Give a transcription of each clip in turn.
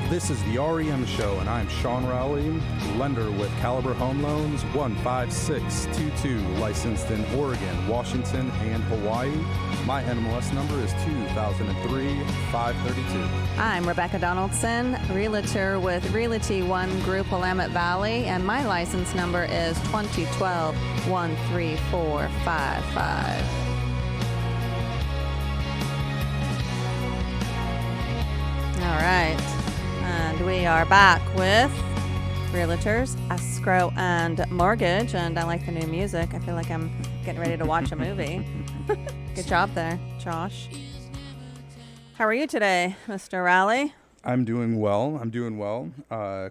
This is the REM Show, and I'm Sean Rowley, lender with Caliber Home Loans, 15622, licensed in Oregon, Washington, and Hawaii. My NMLS number is 2003-532. I'm Rebecca Donaldson, realtor with Realty One Group Willamette Valley, and my license number is 2012-13455. All right, and we are back with Realtors, Escrow, and Mortgage, and I like the new music. I feel like I'm getting ready to watch a movie. Good job there, Josh. How are you today, Mr. Rowley? I'm doing well.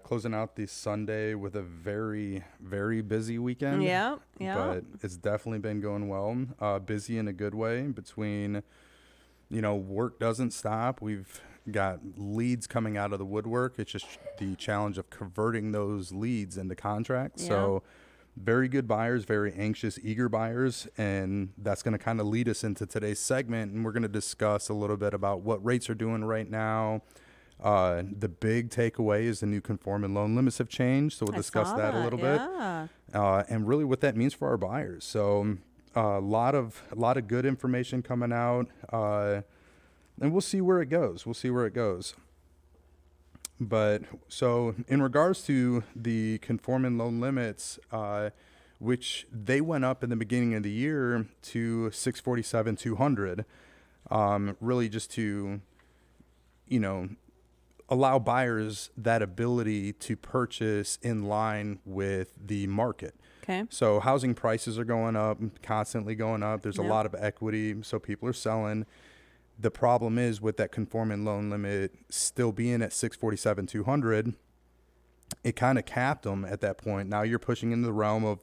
Closing out the Sunday with a very, very busy weekend. Yeah. But it's definitely been going well. Busy in a good way. Between, work doesn't stop. We've got leads coming out of the woodwork. It's just the challenge of converting those leads into contracts. Yeah. So very good buyers, very anxious, eager buyers. And that's going to kind of lead us into today's segment. And we're going to discuss a little bit about what rates are doing right now. The big takeaway is the new conforming loan limits have changed. So we'll discuss that a little bit. And really what that means for our buyers. So a lot of good information coming out. And we'll see where it goes. But so in regards to the conforming loan limits, which they went up in the beginning of the year to 647,200, really just to, allow buyers that ability to purchase in line with the market. Okay. So housing prices are going up, constantly going up. There's a Yep. lot of equity, so people are selling. The problem is with that conforming loan limit still being at 647,200, it kind of capped them at that point. Now you're pushing into the realm of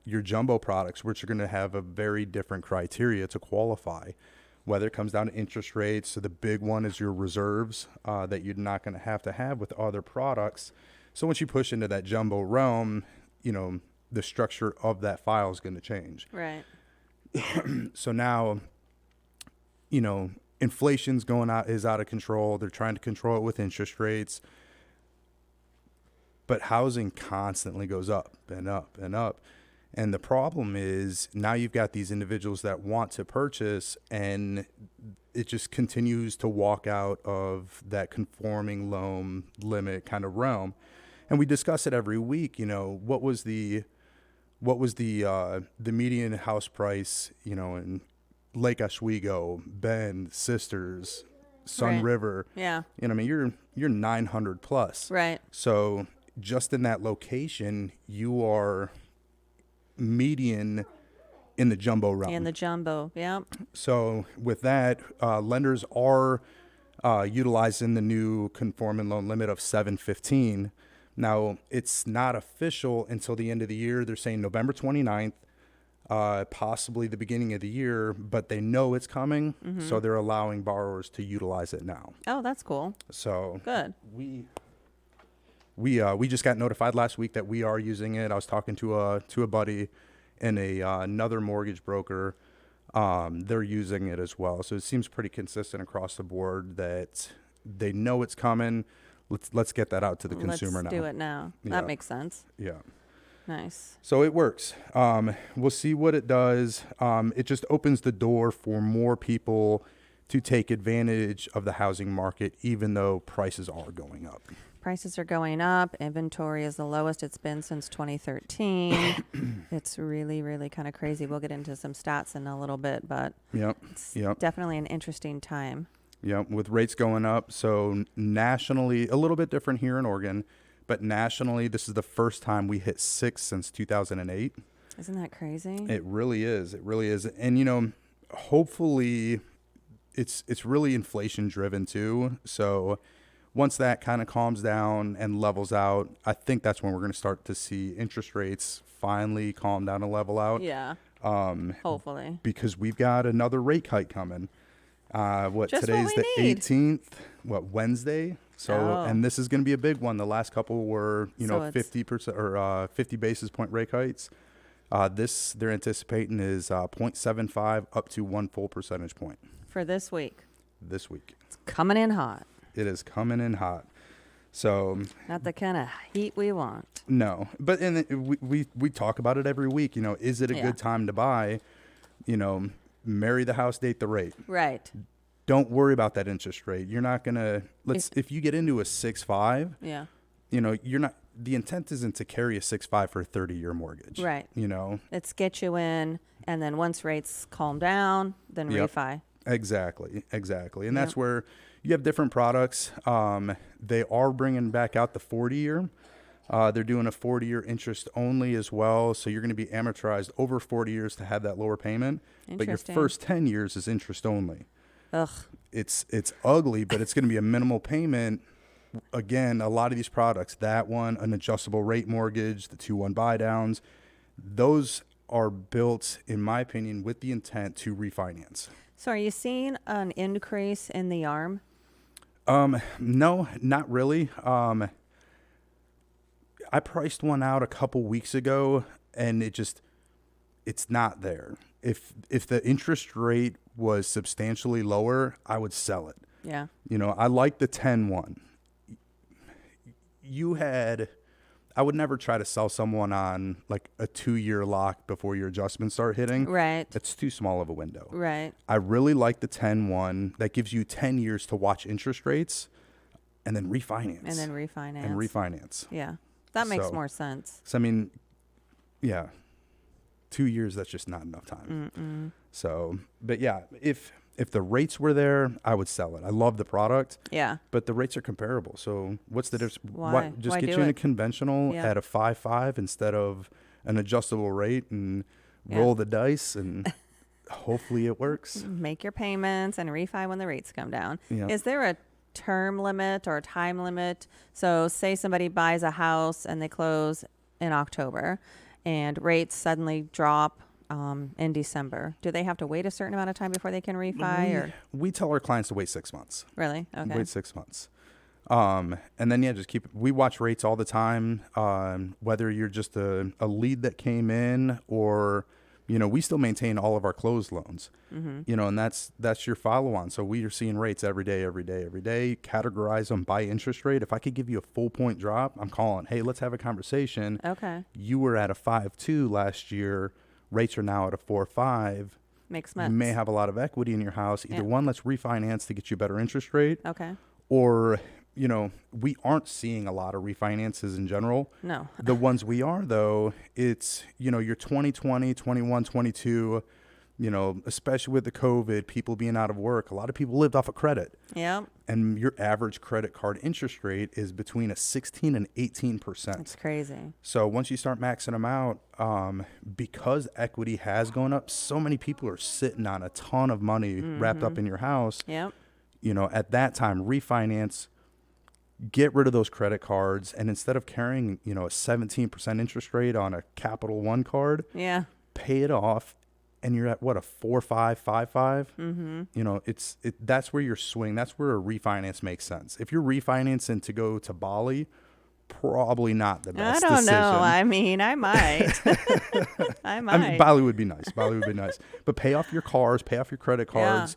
your jumbo products, which are going to have a very different criteria to qualify, whether it comes down to interest rates. So the big one is your reserves that you're not going to have with other products. So once you push into that jumbo realm, the structure of that file is going to change. Right. So now, inflation's is out of control. They're trying to control it with interest rates. But housing constantly goes up and up and up. And the problem is now you've got these individuals that want to purchase, and it just continues to walk out of that conforming loan limit kind of realm. And we discuss it every week. What was the median house price, in Lake Oswego, Bend, Sisters, Sun Right. River. Yeah. You're 900 plus. Right. So just in that location, you are median in the jumbo realm. In the jumbo. Yeah. So with that, lenders are utilizing the new conforming loan limit of 715. Now, it's not official until the end of the year. They're saying November 29th. Possibly the beginning of the year, but they know it's coming, so they're allowing borrowers to utilize it now. Oh, that's cool. So Good. we just got notified last week that we are using it. I was talking to a buddy and another mortgage broker. They're using it as well, so it seems pretty consistent across the board that they know it's coming. Let's get that out to the consumer now. Let's do it now. Yeah. That makes sense. Yeah. Nice. So it works. We'll see what it does. It just opens the door for more people to take advantage of the housing market, even though prices are going up. Prices are going up. Inventory is the lowest it's been since 2013. It's really, really kind of crazy. We'll get into some stats in a little bit, but it's definitely an interesting time. Yeah, with rates going up. So nationally, a little bit different here in Oregon. But nationally, this is the first time we hit 6 since 2008. Isn't that crazy? It really is. And, hopefully it's really inflation driven too. So once that kind of calms down and levels out, I think that's when we're going to start to see interest rates finally calm down and level out. Yeah. Hopefully. Because we've got another rate hike coming. Today's the 18th, Wednesday? So, and this is going to be a big one. The last couple were, 50% or 50 basis point rate hikes. This they're anticipating is 0.75 up to 1 full percentage point For this week. this week. It's coming in hot. It is coming in hot. So Not the kind of heat we want. no, but we talk about it every week. You know, is it a Yeah. good time to buy? You know, marry the house, date the rate. Right. Don't worry about that interest rate. You're not gonna if you get into a 6.5, Yeah. you know, you're not. The intent isn't to carry a 6.5 for a 30-year mortgage. Right. You know. Let's get you in, and then once rates calm down, then Yep. refi. Exactly. And Yep. that's where you have different products. They are bringing back out the 40-year. They're doing a 40-year interest only as well. So you're going to be amortized over 40 years to have that lower payment. But your Interesting. first 10 years is interest only. Ugh. It's ugly, but it's going to be a minimal payment. Again, a lot of these products, that one, an adjustable rate mortgage, the 2-1 buy downs, those are built, in my opinion, with the intent to refinance. So are you seeing an increase in the ARM? No, not really. I priced one out a couple weeks ago, and it's not there. If the interest rate was substantially lower, I would sell it. Yeah. You know, I like the 10-1. I would never try to sell someone on like a 2-year lock before your adjustments start hitting. Right. That's too small of a window. Right. I really like the 10-1. That gives you 10 years to watch interest rates and then refinance. And refinance. Yeah. That makes So- more sense. So, I mean, yeah, 2 years, that's just not enough time. Mm-mm. So, but yeah, if the rates were there, I would sell it. I love the product, Yeah. but the rates are comparable. So what's the difference? Why? Just Why get do you in a it? conventional Yeah. at a 5.5 instead of an adjustable rate and Yeah. roll the dice and hopefully it works. Make your payments and refi when the rates come down. Yeah. Is there a term limit or a time limit? So say somebody buys a house and they close in October and rates suddenly drop in December. Do they have to wait a certain amount of time before they can refi or We tell our clients to wait 6 months. really? Okay. Wait 6 months. And then, yeah, we watch rates all the time. Whether you're just a lead that came in or, you know, we still maintain all of our closed loans, you know, and that's your follow on. So we are seeing rates every day, categorize them by interest rate. If I could give you a full point drop, I'm calling, hey, let's have a conversation. Okay. You were at a 5.2 last year. Rates are now at a 4.5. Makes You sense. may have a lot of equity in your house. Either Yeah. one, let's refinance to get you a better interest rate, Okay. or, you know, we aren't seeing a lot of refinances in general. No. The ones we are, though, it's, you know, your 2020, 21, 22, you know, especially with the COVID, people being out of work, a lot of people lived off of credit. Yep. And your average credit card interest rate is between a 16 and 18%. It's crazy. So once you start maxing them out, because equity has gone up, so many people are sitting on a ton of money wrapped up in your house. Yep. You know, at that time, refinance, get rid of those credit cards, and instead of carrying, you know, a 17% interest rate on a Capital One card, Yeah. pay it off, and you're at what, a 4.5, 5.5. Mm-hmm. You know, that's where your swing. That's where a refinance makes sense. If you're refinancing to go to Bali, probably not the I best don't decision. know. I mean, I might. I might. I mean, Bali would be nice. But pay off your cars, pay off your credit cards,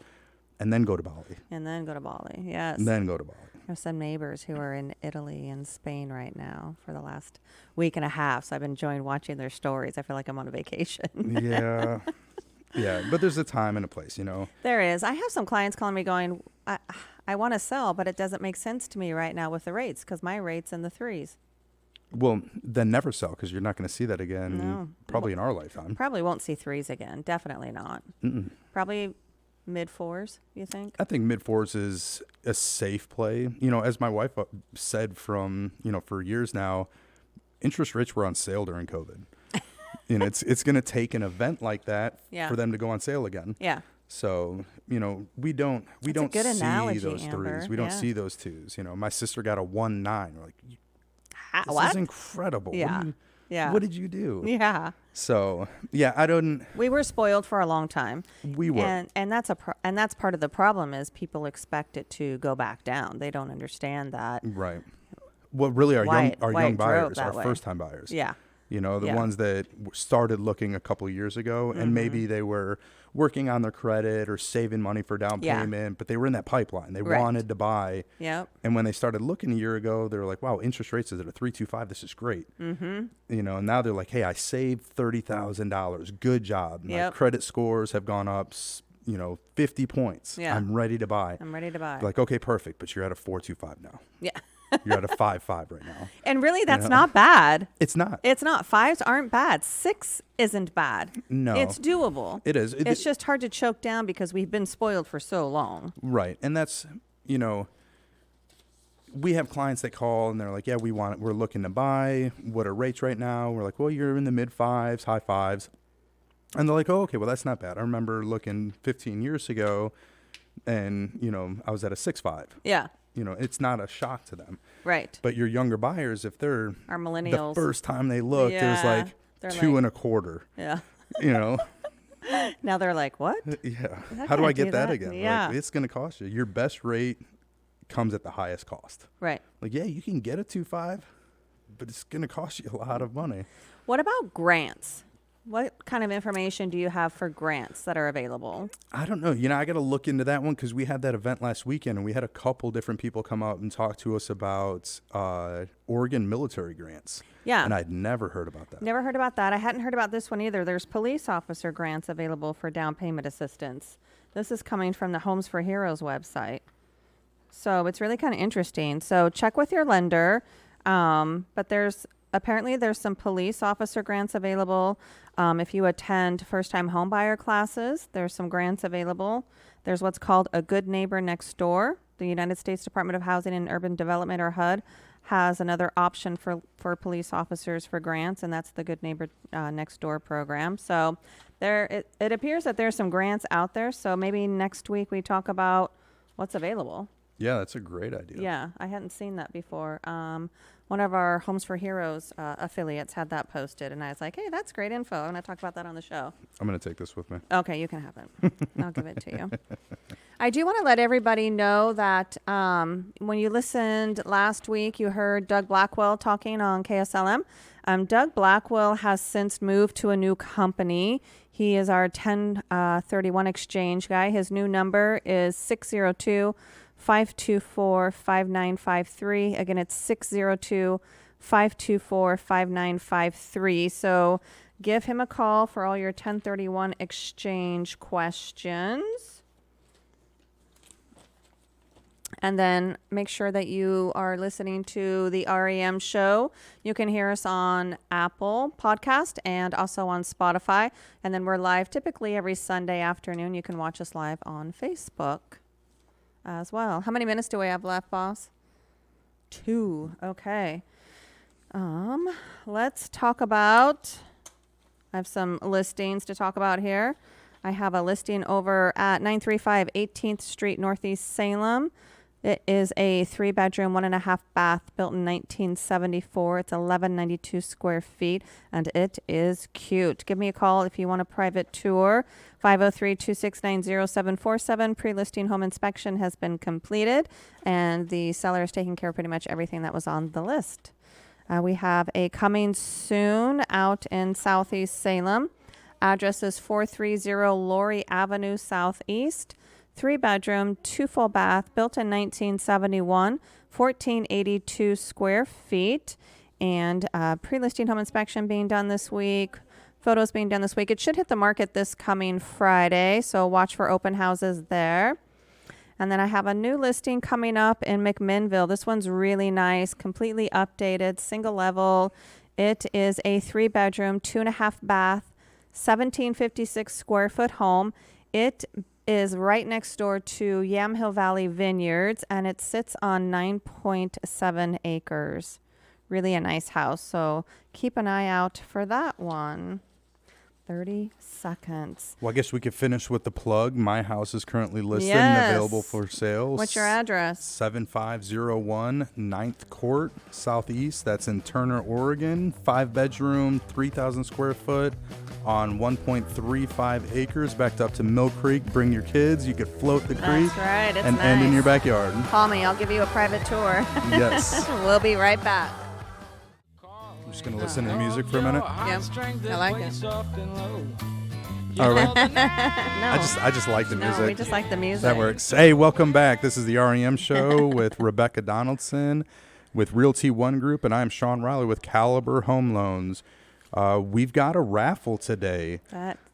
and then go to Bali. And then go to Bali. Yes. And then go to Bali. There's some neighbors who are in Italy and Spain right now for the last week and a half. So I've been enjoying watching their stories. I feel like I'm on a vacation. Yeah. Yeah. But there's a time and a place, you know. There is. I have some clients calling me going, I want to sell, but it doesn't make sense to me right now with the rates because my rate's in the 3s. Well, then never sell because you're not going to see that again No. probably in our lifetime. Probably won't see 3s again. Definitely not. Mm-mm. Probably mid 4s, you think? I think mid 4s is a safe play. You know, as my wife said from, you know, for years now, interest rates were on sale during COVID. You know, it's going to take an event like that Yeah. for them to go on sale again. Yeah. So, you know, we don't a good see analogy, those Amber. 3s. We don't Yeah. see those 2s. You know, my sister got a 1.9. We're like, this What? is incredible. Yeah. Yeah. What did you do? Yeah. So, yeah, I don't. We were spoiled for a long time. We were. And that's and that's part of the problem is people expect it to go back down. They don't understand that. Right. Well, really, our Why young it drove buyers, that our way. first-time buyers. Yeah. You know, the Yeah. ones that started looking a couple years ago, and maybe they were working on their credit or saving money for down Yeah. payment, but they were in that pipeline. They Right. wanted to buy. Yep. And when they started looking a year ago, they were like, wow, interest rates is at a 3.25. This is great. Mm-hmm. You know, and now they're like, hey, I saved $30,000. Good job. My Yep. credit scores have gone up, 50 points. Yeah. I'm ready to buy. I'm ready to buy. Like, okay, perfect. But you're at a 4.25 now. Yeah. You're at a 5.5 right now. And really, that's know? not bad. It's not. It's not. 5s aren't bad. 6 isn't bad. No. It's doable. It is. It's just hard to choke down because we've been spoiled for so long. Right. And that's, we have clients that call and they're like, yeah, we're looking to buy. What are rates right now? We're like, well, you're in the mid 5s, high 5s. And they're like, oh, okay, well, that's not bad. I remember looking 15 years ago and, I was at a 6.5. Yeah. It's not a shock to them. Right. But your younger buyers, if they're Our millennials. the first time they looked, it was Yeah. like They're 2.25, Yeah. you know? Now they're like, what? Yeah. I How do I can't do get that that. again? Yeah. Like, it's going to cost you. Your best rate comes at the highest cost. Right. Like, yeah, you can get a 2.5, but it's going to cost you a lot of money. What about grants? What kind of information do you have for grants that are available? I don't know. I got to look into that one because we had that event last weekend and we had a couple different people come out and talk to us about Oregon military grants. Yeah. And I'd never heard about that. Never heard about that. I hadn't heard about this one either. There's police officer grants available for down payment assistance. This is coming from the Homes for Heroes website. So it's really kind of interesting. So check with your lender. But apparently there's some police officer grants available. If you attend first-time homebuyer classes, there's some grants available. There's what's called a Good Neighbor Next Door. The United States Department of Housing and Urban Development, or HUD, has another option for police officers for grants, and that's the Good Neighbor Next Door program. So it appears that there's some grants out there. So maybe next week we talk about what's available. Yeah, that's a great idea. Yeah, I hadn't seen that before. One of our Homes for Heroes affiliates had that posted, and I was like, hey, that's great info. I'm going to talk about that on the show. I'm going to take this with me. Okay, you can have it. I'll give it to you. I do want to let everybody know that when you listened last week, you heard Doug Blackwell talking on KSLM. Doug Blackwell has since moved to a new company. He is our 1031 exchange guy. His new number is 602-524-5953. Again, it's 602-524-5953. So give him a call for all your 1031 exchange questions. And then make sure that you are listening to the REM show. You can hear us on Apple Podcast and also on Spotify. And then we're live typically every Sunday afternoon. You can watch us live on Facebook as well. How many minutes do we have left, boss? 2. Okay. Let's talk about, I have some listings to talk about here. I have a listing over at 935 18th Street, Northeast Salem. It is a 3-bedroom, 1.5 bath, built in 1974. It's 1192 square feet, and it is cute. Give me a call if you want a private tour. 503-269-0747. Pre-listing home inspection has been completed, and the seller is taking care of pretty much everything that was on the list. We have a coming soon out in Southeast Salem. Address is 430 Laurie Avenue Southeast. 3-bedroom, 2 full bath, built in 1971, 1482 square feet, and pre-listing home inspection being done this week. Photos being done this week. It should hit the market this coming Friday, so watch for open houses there. And then I have a new listing coming up in McMinnville. This one's really nice, completely updated, single level. It is a 3-bedroom, 2.5 bath, 1756 square foot home. It is right next door to Yamhill Valley Vineyards, and it sits on 9.7 acres. Really a nice house, so keep an eye out for that one. 30 seconds. Well, I guess we could finish with the plug. My house is currently listed Yes. and available for sale. What's your address? 7501 9th Court, Southeast. That's in Turner, Oregon. 5-bedroom, 3,000 square foot on 1.35 acres, backed up to Mill Creek. Bring your kids. You could float the creek. That's right. It's and nice. end in your backyard. Call me. I'll give you a private tour. Yes. We'll be right back. I'm just going to listen to the music for a minute. Yep. I like it. All right. No. I just like the music. No, we just like the music. That works. Hey, welcome back. This is the REM show with Rebecca Donaldson with Realty One Group, and I'm Sean Riley with Caliber Home Loans. We've got a raffle today.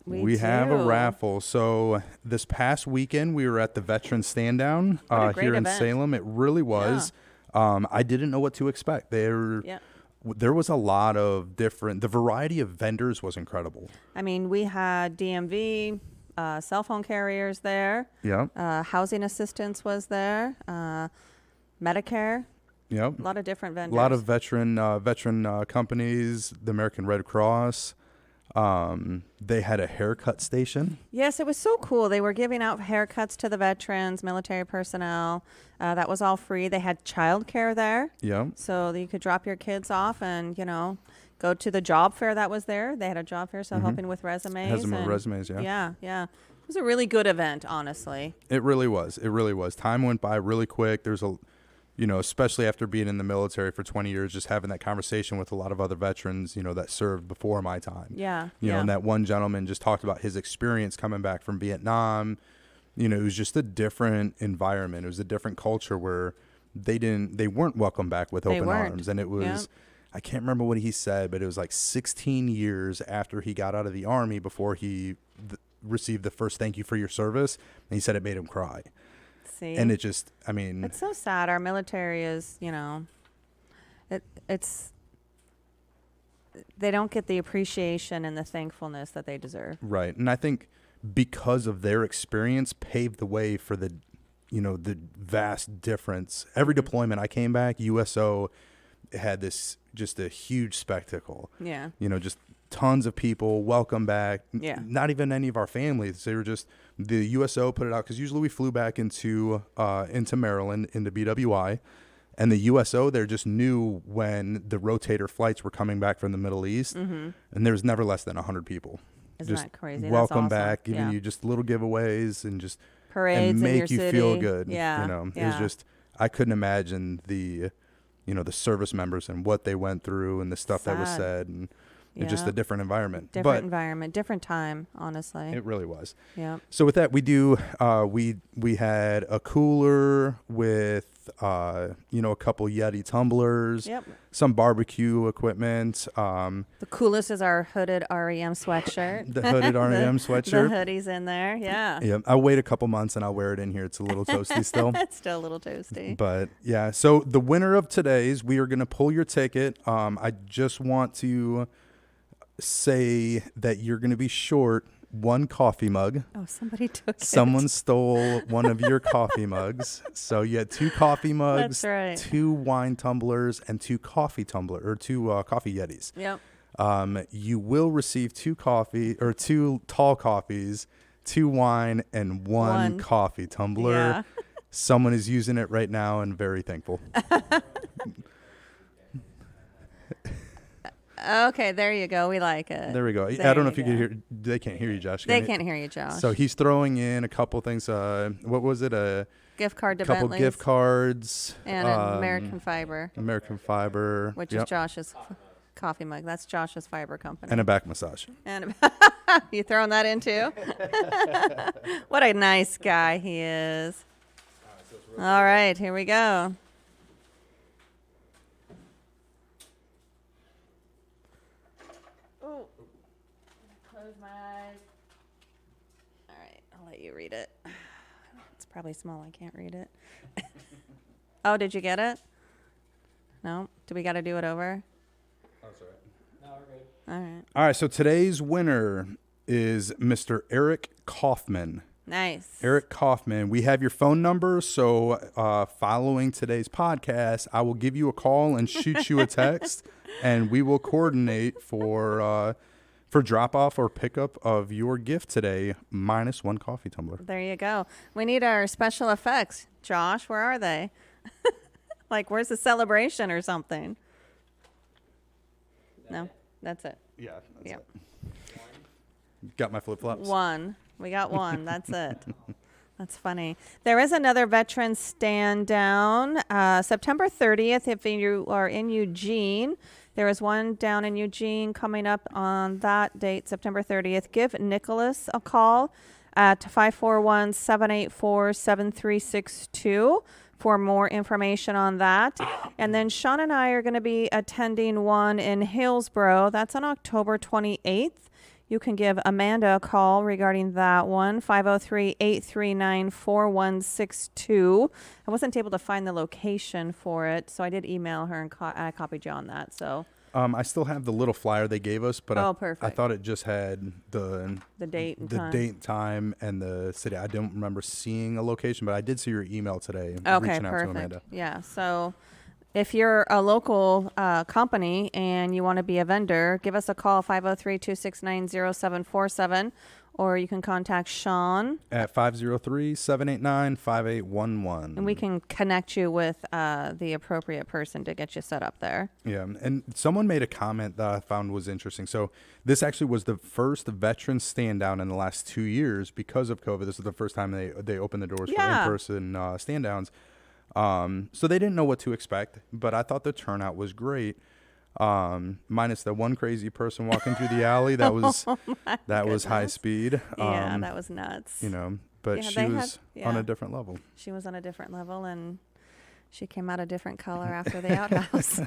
We have a do. raffle. So this past weekend, we were at the Veteran Stand Down here in event. Salem. It really was. I didn't know what to expect. There was a lot of different. The variety of vendors was incredible. I mean, we had DMV, cell phone carriers there. Yep. Housing assistance was there. Medicare. Yep. A lot of different vendors. A lot of veteran companies. The American Red Cross. They had a haircut station. Yes, it was so cool. They were giving out haircuts to the veterans, military personnel. That was all free. They had childcare there. Yeah. So that you could drop your kids off and, go to the job fair that was there. They had a job fair, so helping with resumes. Has them with resumes, yeah. Yeah. It was a really good event, honestly. It really was. Time went by really quick. There's especially after being in the military for 20 years, just having that conversation with a lot of other veterans, that served before my time. Yeah. And that one gentleman just talked about his experience coming back from Vietnam. It was just a different environment. It was a different culture where they weren't welcomed back with open arms. And it was, I can't remember what he said, but it was like 16 years after he got out of the Army before he received the first thank you for your service. And he said it made him cry. See? And it just, it's so sad. Our military is, they don't get the appreciation and the thankfulness that they deserve. Right. And I think because of their experience paved the way for the vast difference. Every deployment I came back, USO had this just a huge spectacle. Yeah. Just tons of people, welcome back. Yeah. Not even any of our families. They were just, the USO put it out because usually we flew back into Maryland, into BWI. And the USO there just knew when the rotator flights were coming back from the Middle East. Mm-hmm. And there was never less than 100 people. Isn't just that crazy? Welcome That's awesome. back, giving you just little giveaways and just parades and make in your you city. feel good. Yeah. It was just, I couldn't imagine the service members and what they went through and the stuff that was said, and it's just a different environment. Environment, different time, honestly. It really was. Yeah. So with that, we do we had a cooler with a couple Yeti tumblers, some barbecue equipment. The coolest is our hooded REM sweatshirt. The hooded REM sweatshirt. The hoodie's in there. Yeah. Yeah. I'll wait a couple months and I'll wear it in here. It's a little toasty still. It's still a little toasty. But yeah. So the winner of today's, we are going to pull your ticket. I just want to say that you're going to be short one coffee mug. Oh, somebody took it. Someone stole one of your coffee mugs. So you had 2 coffee mugs, That's right. 2 wine tumblers, and 2 coffee coffee Yetis. Yep. You will receive 2 tall coffees, 2 wine, and 1 coffee tumbler. Yeah. Someone is using it right now and very thankful. Okay, there you go. We like it. There we go. I don't know if you can hear. They can't hear you, Josh. They can't hear you, Josh. So he's throwing in a couple things. What was it? A gift card to couple Bentley's gift cards. and American Fiber. American Fiber. Which is Josh's coffee mug. That's Josh's fiber company. And a back massage. And you throwing that in too? What a nice guy he is. All right, here we go. Close my eyes. All right, I'll let you read it. It's probably small. I can't read it. Oh, did you get it? No? Do we got to do it over? Oh, sorry. No, we're good. All right. All right. So today's winner is Mr. Eric Kaufman. Nice. Eric Kaufman. We have your phone number. So following today's podcast, I will give you a call and shoot you a text, and we will coordinate for drop off or pickup of your gift today, minus 1 coffee tumbler. There you go. We need our special effects. Josh, where are they? Like, where's the celebration or something? No, that's it. Yeah. That's Yep. it. Got my flip flops. 1. We got 1. That's it. That's funny. There is another veteran stand down September 30th. If you are in Eugene, There is one down in Eugene coming up on that date, September 30th. Give Nicholas a call at 541-784-7362 for more information on that. And then Sean and I are going to be attending one in Hillsboro. That's on October 28th. You can give Amanda a call regarding that one, 503-839-4162. I wasn't able to find the location for it, so I did email her and I copied you on that. So I still have the little flyer they gave us, but I perfect. thought it just had the date and time and the city. I don't remember seeing a location, but I did see your email today Okay, reaching out to perfect. Amanda. Yeah, so if you're a local company and you want to be a vendor, give us a call, 503-269-0747, or you can contact Sean At 503-789-5811. and we can connect you with the appropriate person to get you set up there. Yeah, and someone made a comment that I found was interesting. So this actually was the first veteran stand down in the last 2 years because of COVID. This is the first time they opened the doors for in-person stand downs. So they didn't know what to expect, but I thought the turnout was great. Minus the one crazy person walking through the alley. That was was high speed. Yeah, that was nuts. But Yeah, she was on a different level. She was on a different level, and she came out a different color after the outhouse.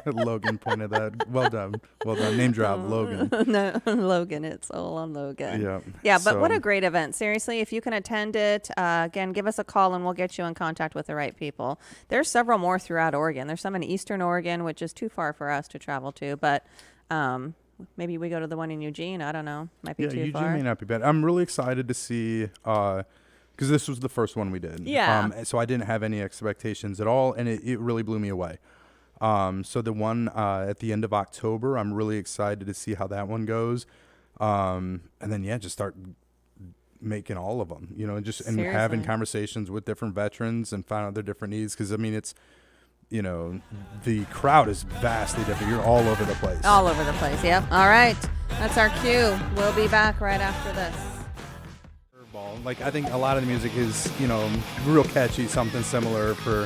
Logan pointed that. Well done. Name drop, Logan. No, Logan. It's all on Logan. Yeah. Yeah, but what a great event. Seriously, if you can attend it, again, give us a call and we'll get you in contact with the right people. There's several more throughout Oregon. There's some in Eastern Oregon, which is too far for us to travel to, but maybe we go to the one in Eugene. I don't know. Might be too Eugene far. may not be bad. I'm really excited to see because this was the first one we did. Yeah. So I didn't have any expectations at all, and it really blew me away. So the one at the end of October, I'm really excited to see how that one goes. And then, just start making all of them, and having conversations with different veterans and find out their different needs. Because, it's, the crowd is vastly different. You're all over the place. All over the place, yep. All right. That's our cue. We'll be back right after this. Like, I think a lot of the music is, real catchy, something similar for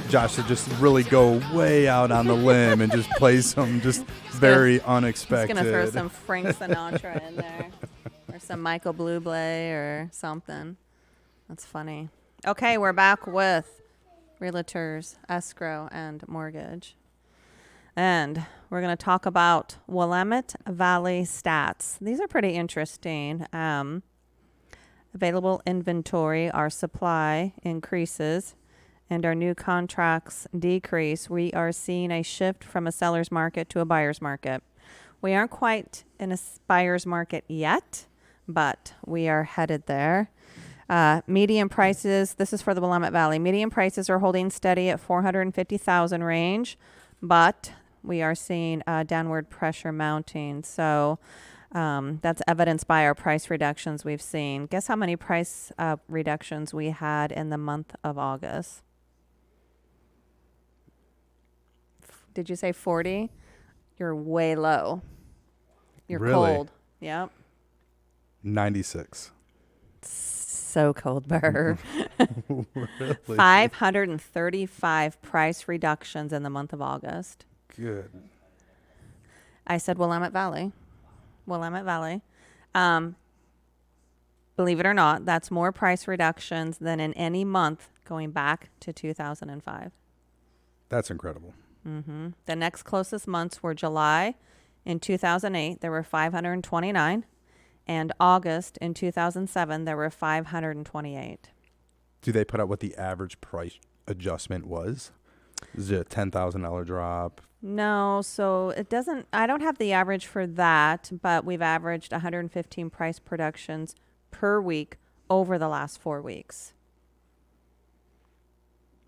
Josh to just really go way out on the limb and just play some very unexpected. He's going to throw some Frank Sinatra in there or some Michael Bublé or something. That's funny. Okay, we're back with Realtors, Escrow, and Mortgage. And we're going to talk about Willamette Valley stats. These are pretty interesting. Available inventory, our supply increases, and our new contracts decrease. We are seeing a shift from a seller's market to a buyer's market. We aren't quite in a buyer's market yet, but we are headed there. Median prices, this is for the Willamette Valley. Median prices are holding steady at $450,000 range, but we are seeing downward pressure mounting. So that's evidenced by our price reductions we've seen. Guess how many price reductions we had in the month of August? Did you say 40? You're way low. You're really? Cold. Yep. 96. So cold, Burr. Really? 535 price reductions in the month of August. Good. I said Willamette Valley. Willamette Valley. Believe it or not, that's more price reductions than in any month going back to 2005. That's incredible. Mm-hmm. The next closest months were July in 2008. There were 529. And August in 2007, there were 528. Do they put out what the average price adjustment was? Is it a $10,000 drop? No, so it doesn't. I don't have the average for that, but we've averaged 115 price productions per week over the last 4 weeks.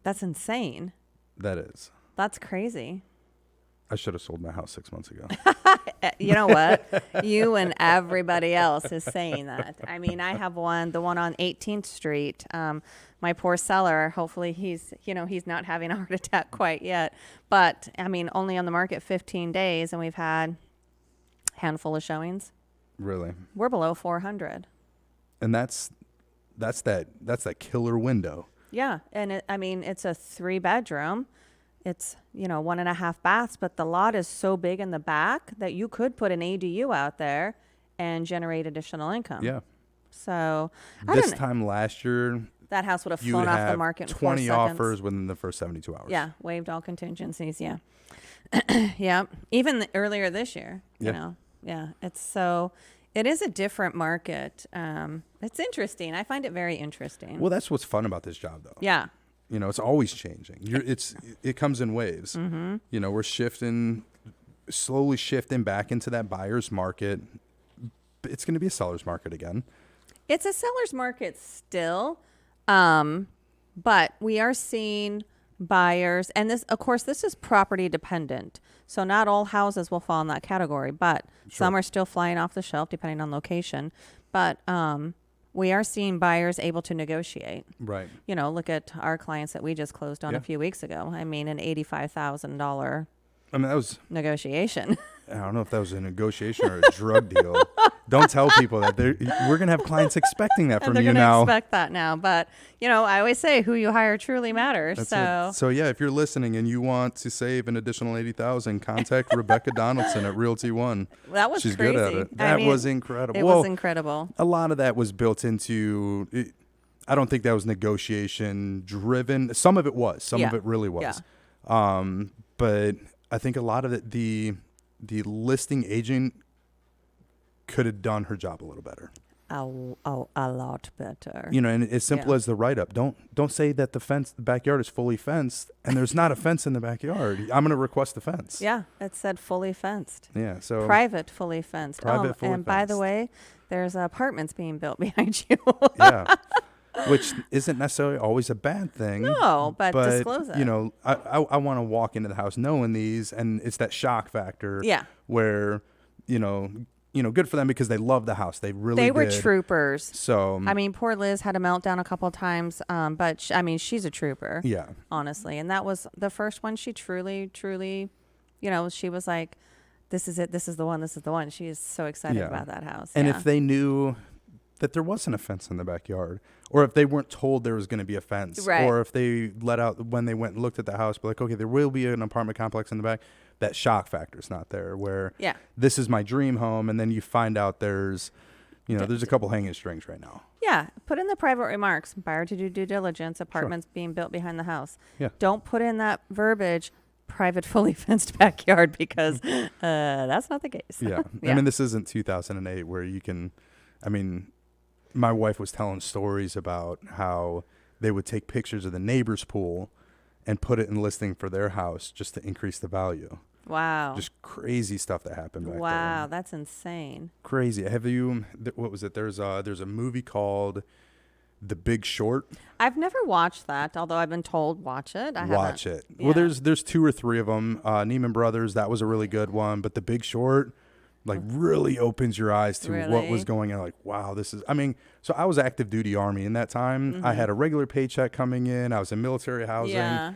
That's insane. That is. That's crazy. I should have sold my house 6 months ago. You know what? You and everybody else is saying that. I mean, I have the one on 18th Street. My poor seller, hopefully he's not having a heart attack quite yet. But, I mean, only on the market 15 days, and we've had a handful of showings. Really? We're below 400. And that's that killer window. Yeah, and it's a 3-bedroom. it's, 1.5 baths, but the lot is so big in the back that you could put an ADU out there and generate additional income. Yeah. So This time last year, that house would have you flown would off have the market in 20 4 seconds. offers within the first 72 hours. Yeah, waived all contingencies. Yeah, yeah. Even earlier this year, you know. Yeah, it is a different market. It's interesting. I find it very interesting. Well, that's what's fun about this job, though. Yeah. It's always changing. It comes in waves. Mm-hmm. We're slowly shifting back into that buyer's market. It's going to be a seller's market again. It's a seller's market still, but we are seeing buyers, and this is property dependent. So not all houses will fall in that category, but some are still flying off the shelf depending on location. But we are seeing buyers able to negotiate. Right. Look at our clients that we just closed on a few weeks ago. I mean, an $85,000 that was negotiation. I don't know if that was a negotiation or a drug deal. Don't tell people that we're going to have clients expecting that from you now. They're going to expect that now. But, I always say who you hire truly matters. That's So, yeah, if you're listening and you want to save an additional $80,000, contact Rebecca Donaldson at Realty One. That was She's crazy. good at it. That was incredible. It was incredible. A lot of that was built into I don't think that was negotiation driven. Some of it was. Some of it really was. Yeah. But I think a lot of it, the listing agent could have done her job a little better. A lot better. And as simple as the write-up. Don't say that the backyard is fully fenced and there's not a fence in the backyard. I'm going to request a fence. Yeah, it said fully fenced. Yeah, so private fully fenced. Fully and by the fenced. way, there's apartments being built behind you. Yeah. Which isn't necessarily always a bad thing. No, but disclose it. I want to walk into the house knowing these, and it's that shock factor. Yeah. Where, good for them because they love the house. They were did. troopers. So I mean, poor Liz had a meltdown a couple of times, but she's a trooper. Yeah. Honestly, and that was the first one. She truly, she was like, "This is it. This is the one. This is the one." She is so excited about that house. And if they knew that there wasn't a fence in the backyard, or if they weren't told there was going to be a fence, right. or if they let out when they went and looked at the house, be like, okay, there will be an apartment complex in the back, that shock factor is not there where this is my dream home. And then you find out there's a couple hanging strings right now. Yeah. Put in the private remarks, buyer to do due diligence, apartments being built behind the house. Yeah. Don't put in that verbiage, private fully fenced backyard, because that's not the case. Yeah. I mean, this isn't 2008 where you can, my wife was telling stories about how they would take pictures of the neighbor's pool and put it in listing for their house just to increase the value. Wow. Just crazy stuff that happened back then. Wow, that's insane. Crazy. Have you, what was it? There's a movie called The Big Short. I've never watched that, although I've been told watch it. Watch it. Yeah. Well, there's 2 or 3 of them. Neiman Brothers, that was a really good one. But The Big Short, really opens your eyes to what was going on. Like, wow, this is, so I was active duty Army in that time. Mm-hmm. I had a regular paycheck coming in. I was in military housing. Yeah.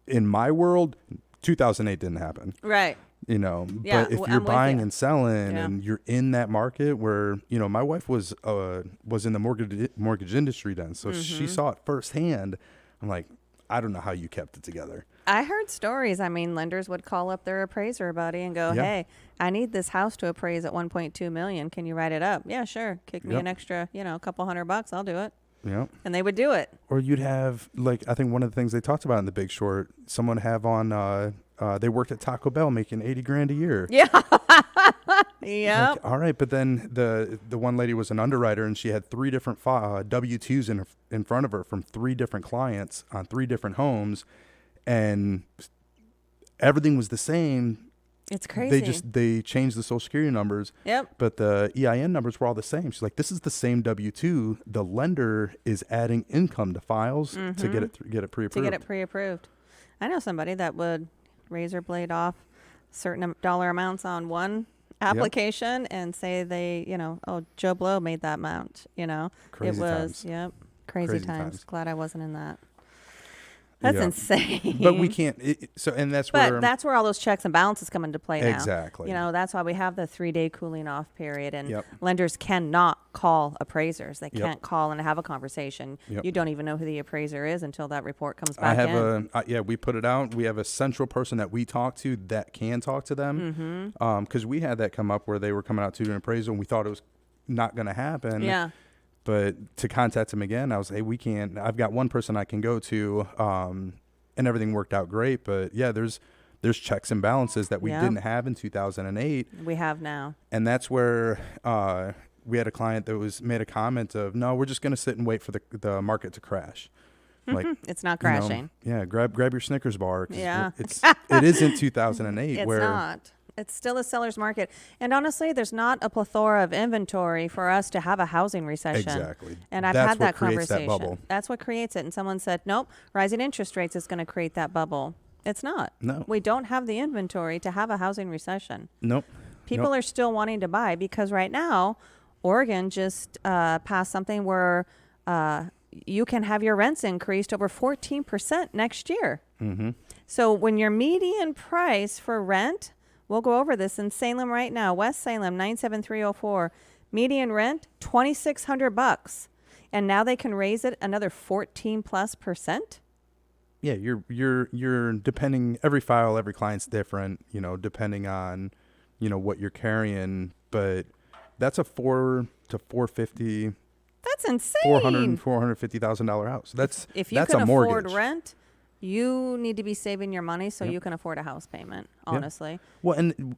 In my world, 2008 didn't happen. Right. But if you're I'm buying and selling Yeah. and you're in that market where, my wife was in the mortgage industry then. So she saw it firsthand. I'm like, I don't know how you kept it together. I heard stories. Lenders would call up their appraiser buddy and go, "Hey, I need this house to appraise at 1.2 million. Can you write it up?" "Yeah, sure. Kick me an extra, a couple $100. I'll do it." Yeah. And they would do it. Or you'd have, I think one of the things they talked about in The Big Short, someone have on, they worked at Taco Bell making $80,000 a year. Yeah. Yeah. All right, but then the one lady was an underwriter and she had 3 different W-2s in front of her from 3 different clients on 3 different homes, and everything was the same. It's crazy. They changed the Social Security numbers. Yep. But the EIN numbers were all the same. She's like, this is the same W-2. The lender is adding income to files to get it pre-approved. To get it pre-approved. I know somebody that would razor blade off certain dollar amounts on one application and say they, Joe Blow made that amount, Crazy it was, times. crazy times. times. Glad I wasn't in that. That's Yeah. insane. But we can't. And that's where. But that's where all those checks and balances come into play now. Exactly. You know, that's why we have the 3-day cooling off period, and Yep. lenders cannot call appraisers. They Yep. can't call and have a conversation. Yep. You don't even know who the appraiser is until that report comes I back have in. we put it out. We have a central person that we talk to that can talk to them. Because we had that come up where they were coming out to do an appraisal and we thought it was not going to happen. Yeah. But to contact them again, I was, hey, we can't. I've got one person I can go to, and everything worked out great. But yeah, there's checks and balances that we Yeah. didn't have in 2008, We have now. and that's where we had a client that was made a comment of, no, we're just going to sit and wait for the market to crash. Like, It's not you know, crashing. yeah, grab your Snickers bar. 'Cause Yeah. it isn't 2008 It's where not. It's still a seller's market. And honestly, there's not a plethora of inventory for us to have a housing recession. Exactly. And I've That's had what that creates that conversation. bubble. That's what creates it. And someone said, nope, rising interest rates is going to create that bubble. It's not. No. We don't have the inventory to have a housing recession. nope. People Nope. are still wanting to buy because right now, Oregon just passed something where you can have your rents increased over 14% next year. Mm-hmm. So when your median price for rent, we'll go over this in Salem right now, West Salem 97304, median rent $2,600, and now they can raise it another 14+%. Yeah, you're depending, every file, every client's different, you know, depending on, you know, what you're carrying, but that's a $400,000 to $450,000, That's insane. $450,000 house. If you that's can a afford mortgage. rent, you need to be saving your money so Yep. you can afford a house payment, Yep. honestly. Well, and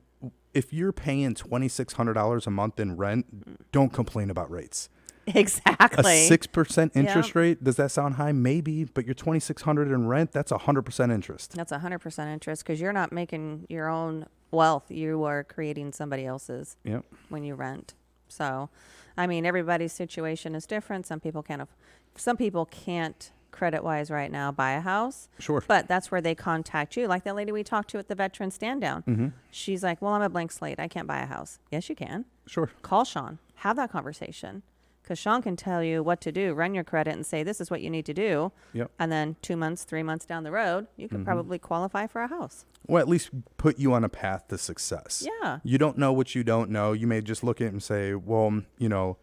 if you're paying $2,600 a month in rent, don't complain about rates. A Exactly. 6% interest Yep. rate, does that sound high? Maybe, but you're $2,600 in rent, that's 100% interest. That's 100% interest because you're not making your own wealth. You are creating somebody else's Yep. when you rent. So, I mean, everybody's situation is different. Some people can't credit-wise right now buy a house. Sure. But that's where they contact you. Like that lady we talked to at the veteran stand down. Mm-hmm. She's like, well, I'm a blank slate. I can't buy a house. Yes, you can. Sure. Call Sean. Have that conversation. Because Sean can tell you what to do. Run your credit and say, this is what you need to do. Yep. And then 2 months, 3 months down the road, you could probably qualify for a house. Well, at least put you on a path to success. Yeah. You don't know what you don't know. You may just look at it and say, well, you know,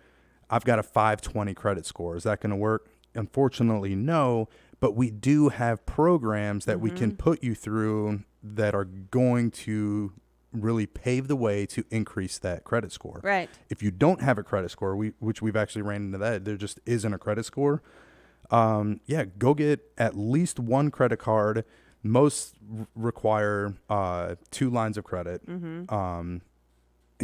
I've got a 520 credit score. Is that going to work? Unfortunately, no. But we do have programs that we can put you through that are going to really pave the way to increase that credit score. Right. If you don't have a credit score, which we've actually ran into that, there just isn't a credit score. Yeah, go get at least one credit card. Most require 2 lines of credit, and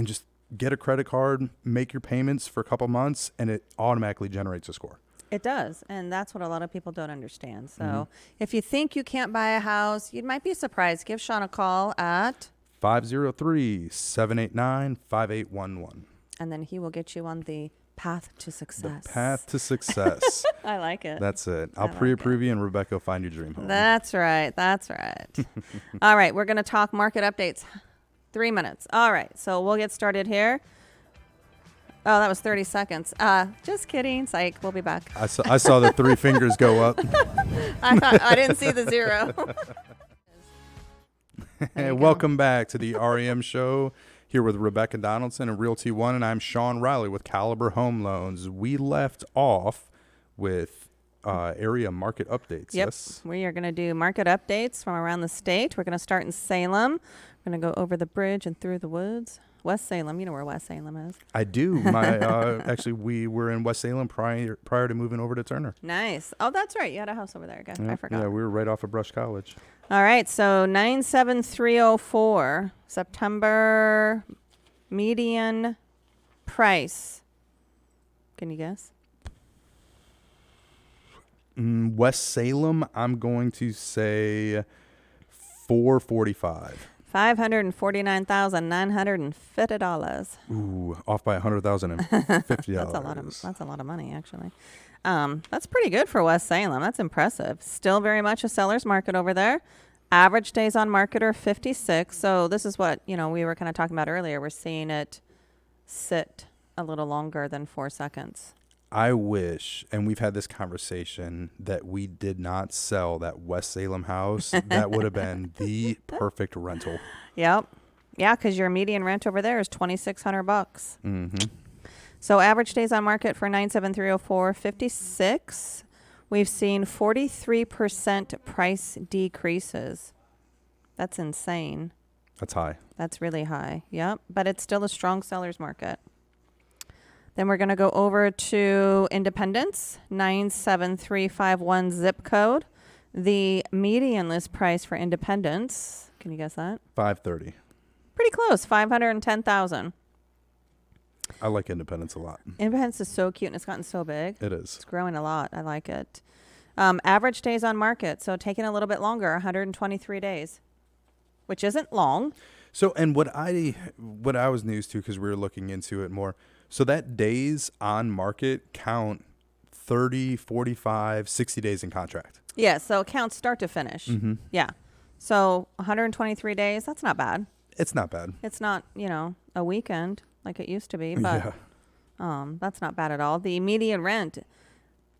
just get a credit card, make your payments for a couple months, and it automatically generates a score. It does. And that's what a lot of people don't understand. So if you think you can't buy a house, you might be surprised. Give Sean a call at, 503-789-5811. and then he will get you on the path to The success. path to success. I like it. That's it. I'll like pre-approve you, and Rebecca will find your dream home. That's right. That's right. All right. We're going to talk market updates. 3 minutes. All right. So we'll get started here. Oh, that was 30 seconds. Just kidding. Psych. We'll be back. I saw the 3 fingers go up. I didn't see the 0. Hey, you go. welcome back to the REM show. Here with Rebecca Donaldson and Realty One, and I'm Sean Riley with Caliber Home Loans. We left off with area market updates. Yep. Yes. We are going to do market updates from around the state. We're going to start in Salem. We're going to go over the bridge and through the woods. West Salem. You know where West Salem is. I do. My actually, we were in West Salem prior to moving over to Turner. Nice. Oh, that's right. You had a house over there again. I Yeah, forgot. Yeah, we were right off of Brush College. All right. So 97304, September median price. Can you guess? West Salem, I'm going to say 445. $549,950. Ooh, off by $100,050. That's a lot of money, actually. That's pretty good for West Salem. That's impressive. Still very much a seller's market over there. Average days on market are 56. So this is what, we were kind of talking about earlier. We're seeing it sit a little longer than 4 seconds. I wish, and we've had this conversation, that we did not sell that West Salem house. That would have been the perfect rental. Yep. Yeah, because your median rent over there is $2,600. Mm-hmm. So average days on market for 97304, 56. We've seen 43% price decreases. That's insane. That's high. That's really high. Yep. But it's still a strong seller's market. Then we're going to go over to Independence, 97351 zip code. The median list price for Independence, can you guess that? 530. Pretty close, 510,000. I like Independence a lot. Independence is so cute and it's gotten so big. It is. It's growing a lot. I like it. Average days on market, so taking a little bit longer, 123 days, which isn't long. So, and what I was news to, because we were looking into it more, so that days on market count 30, 45, 60 days in contract. Yeah, so it counts start to finish. Mm-hmm. Yeah. So 123 days, that's not bad. It's not bad. It's not, a weekend like it used to be, but that's not bad at all. The median rent,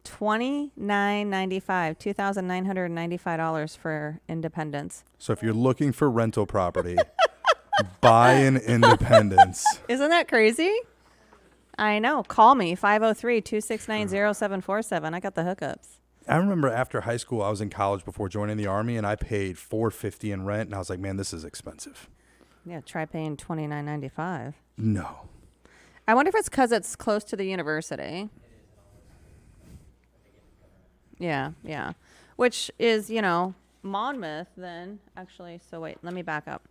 $2,995, $2,995 for Independence. So if you're looking for rental property, buy an Independence. Isn't that crazy? I know. Call me, 503-269-0747. I got the hookups. I remember after high school, I was in college before joining the Army, and I paid $450 in rent, and I was like, man, this is expensive. Yeah, try paying $29.95. No. I wonder if it's because it's close to the university. Yeah. Which is, Monmouth then, actually. So wait, let me back up.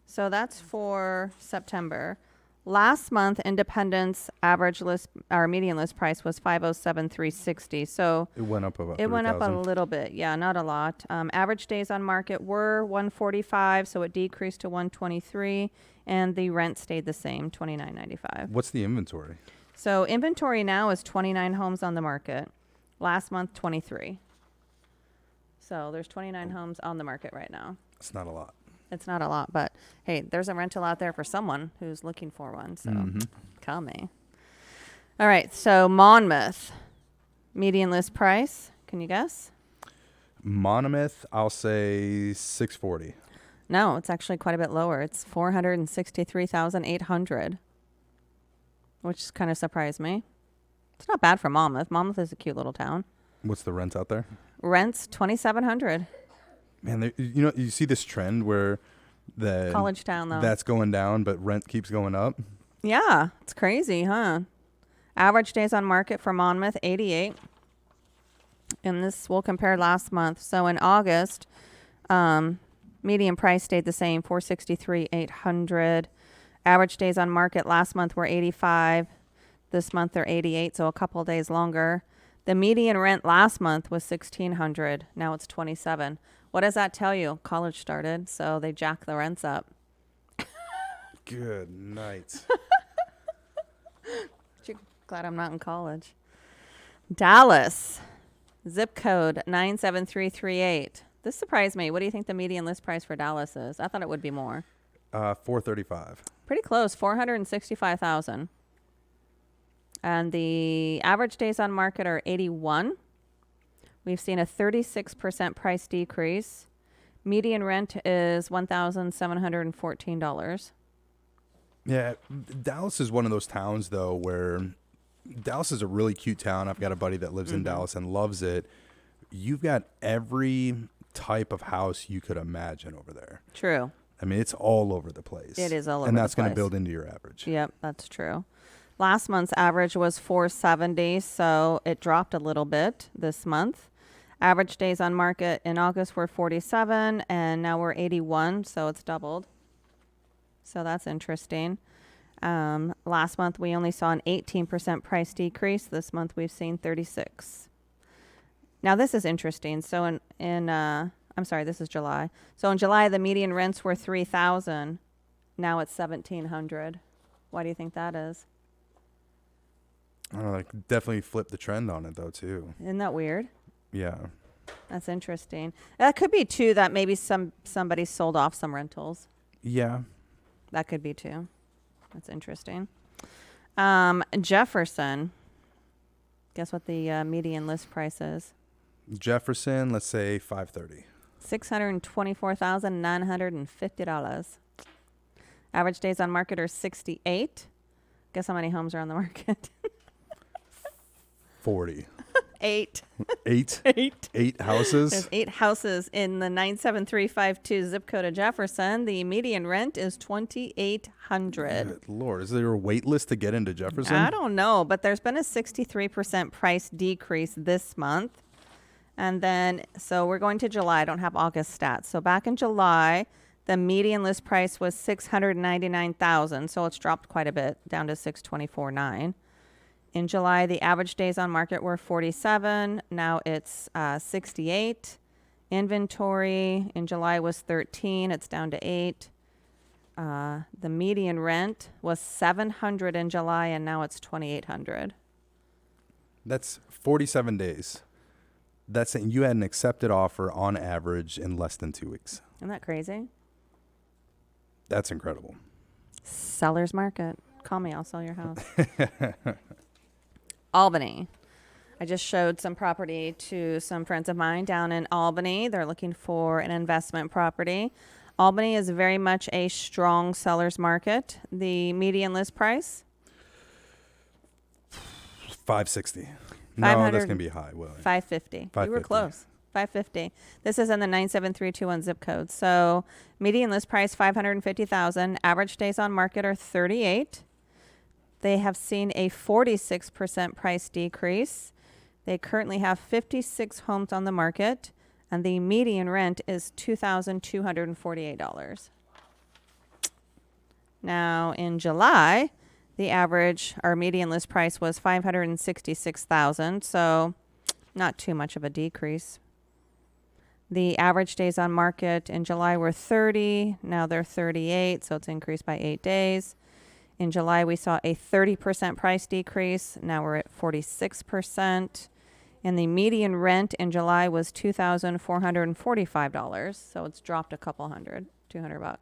So that's for September. Last month, Independence average list, our median list price was $507,360. So it went up about it went up a 3,000. little bit. Yeah, not a lot. Average days on market were 145, so it decreased to 123, and the rent stayed the same, $29.95. What's the inventory? So inventory now is 29 homes on the market. Last month, 23. So there's 29 homes on the market right now. It's not a lot. It's not a lot, but hey, there's a rental out there for someone who's looking for one. So call me. All right. So Monmouth, median list price. Can you guess? Monmouth, I'll say 640. No, it's actually quite a bit lower. It's 463,800, which kind of surprised me. It's not bad for Monmouth. Monmouth is a cute little town. What's the rent out there? Rent's $2,700. Man, you see this trend where the College town, though. that's going down, but rent keeps going up. Yeah, it's crazy, huh? Average days on market for Monmouth, 88. And this will compare last month. So in August, median price stayed the same, 463,800. Average days on market last month were 85. This month they're 88, so a couple of days longer. The median rent last month was $1,600. Now it's 27. What does that tell you? College started, so they jack the rents up. Good night. Glad I'm not in college. Dallas, zip code 97338. This surprised me. What do you think the median list price for Dallas is? I thought it would be more. 435. Pretty close, 465,000. And the average days on market are 81. We've seen a 36% price decrease. Median rent is $1,714. Yeah, Dallas is one of those towns, though, where Dallas is a really cute town. I've got a buddy that lives in Dallas and loves it. You've got every type of house you could imagine over there. True. I mean, it's all over the place. It is all over and the that's going to place. build into your average. Yep, that's true. Last month's average was 470, so it dropped a little bit this month. Average days on market in August were 47, and now we're 81, so it's doubled. So that's interesting. Last month, we only saw an 18% price decrease. This month, we've seen 36. Now, this is interesting. So I'm sorry, this is July. So in July, the median rents were $3,000. Now it's $1,700. Why do you think that is? I don't know, like definitely flip the trend on it, though, too. Isn't that weird? Yeah. That's interesting. That could be, too, that maybe somebody sold off some rentals. Yeah. That could be, too. That's interesting. Jefferson. Guess what the median list price is? Jefferson, let's say 530. $624,950. Average days on market are 68. Guess how many homes are on the market? 40. 8. 8? 8. 8 houses? There's 8 houses in the 97352 zip code of Jefferson. The median rent is $2,800. Good Lord, is there a wait list to get into Jefferson? I don't know, but there's been a 63% price decrease this month. And then, so we're going to July. I don't have August stats. So back in July, the median list price was $699,000. So it's dropped quite a bit, down to $624,900. In July, the average days on market were 47. Now it's 68. Inventory in July was 13. It's down to 8. The median rent was $700 in July, and now it's $2,800. That's 47 days. That's saying you had an accepted offer on average in less than 2 weeks. Isn't that crazy? That's incredible. Seller's market. Call me, I'll sell your house. Albany. I just showed some property to some friends of mine down in Albany. They're looking for an investment property. Albany is very much a strong seller's market. The median list price? 560. No, that's going to be high. Well, 550. You were 550. close. 550. This is in the 97321 zip code. So median list price $550,000. Average days on market are 38. They have seen a 46% price decrease. They currently have 56 homes on the market, and the median rent is $2,248. Now, in July, the average or median list price was $566,000, so not too much of a decrease. The average days on market in July were 30. Now they're 38, so it's increased by 8 days. In July, we saw a 30% price decrease. Now we're at 46%. And the median rent in July was $2,445. So it's dropped a couple hundred, $200.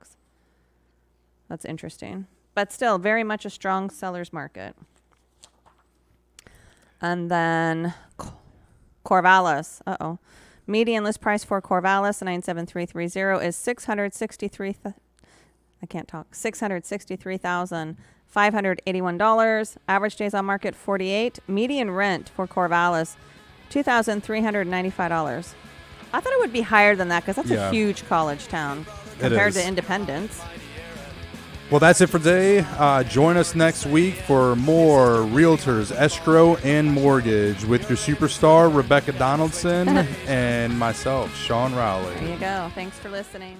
That's interesting. But still, very much a strong seller's market. And then Corvallis. Median list price for Corvallis, 97330, is $663,581. Average days on market 48. Median rent for Corvallis $2,395. I thought it would be higher than that because that's a huge college town compared to Independence. Well, that's it for today. Join us next week for more Realtors, Escrow, and Mortgage with your superstar, Rebecca Donaldson, and myself, Sean Rowley. There you go. Thanks for listening.